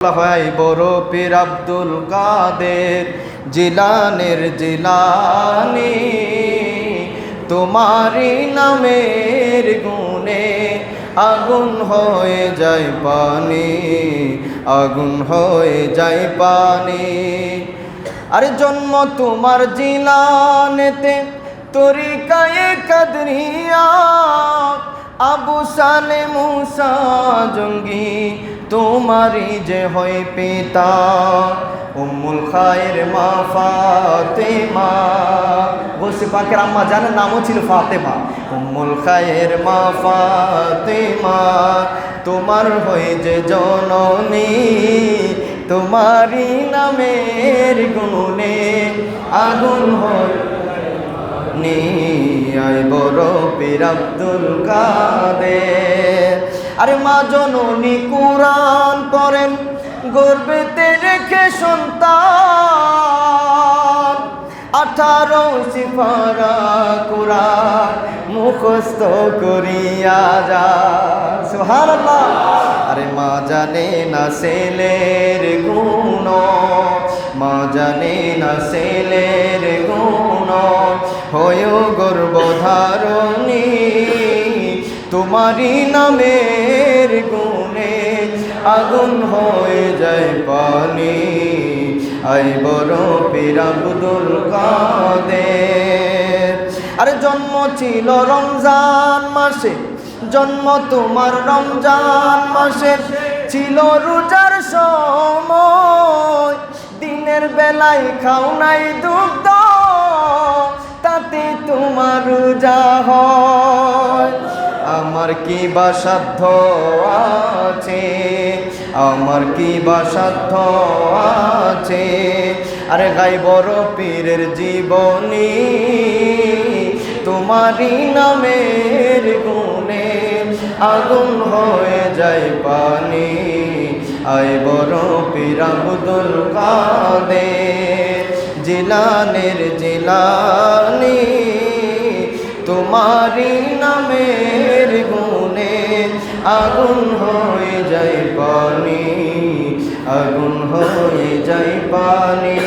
হয় বড় পীর আব্দুল কাদের জিলানের জিলানি, তোমারি নামের গুণে আগুন হয়ে যায় পানি, আগুন হয়ে যায় পানি। আরে জন্ম তোমার জিলানেতে তরিকায়ে কাদরিয়া, আবু সালে মুসা জঙ্গি তোমারি যে হয় পিতা। উম্মুল খায়ের মা ফাতেমা, গোসে পাকের আম্মা জানের নামও ছিল ফাতেমা। উম্মুল খায়ের মা ফাতেমা তোমার হয়ে যে জননী, তোমারি নামের গুণে আগুন হয় আয় বড় পীর আব্দুল কাদের। আরে মা জননী কুরআন পড়েন গর্বেতে রেখে সন্তান, 18 সিফারা কুরআন মুখস্থ করিয়া যা। সুবহানাল্লাহ। আরে মা জানে না ছেলের গুণ, মা জানে না ছেলের গুণ, হয়েও গর্ভধারণী তোমারি নামের গুণে আগুন হয়ে যায় পানি, আয় বড় পীর আব্দুল কাদের। আরে জন্ম ছিল রমজান মাসে, জন্ম তোমার রমজান মাসে, ছিল রোজার সময়, দিনের বেলায় খাও নাই দুগ্ধ, তাতে তোমার রোজা হয়। আমার কি বা সাধ্য আছে, আমার কি বা সাধ্য আছে, আরে গাই বড় পীরের জীবনী, তোমারি নামের গুণে আগুন হয়ে যায় পানি, আয় বড় পীর আব্দুল কাদের জিলানের জিলানি, তোমারি নামের গুণে আগুন হয়ে যায় পানি, আগুন হয়ে যায় পানি।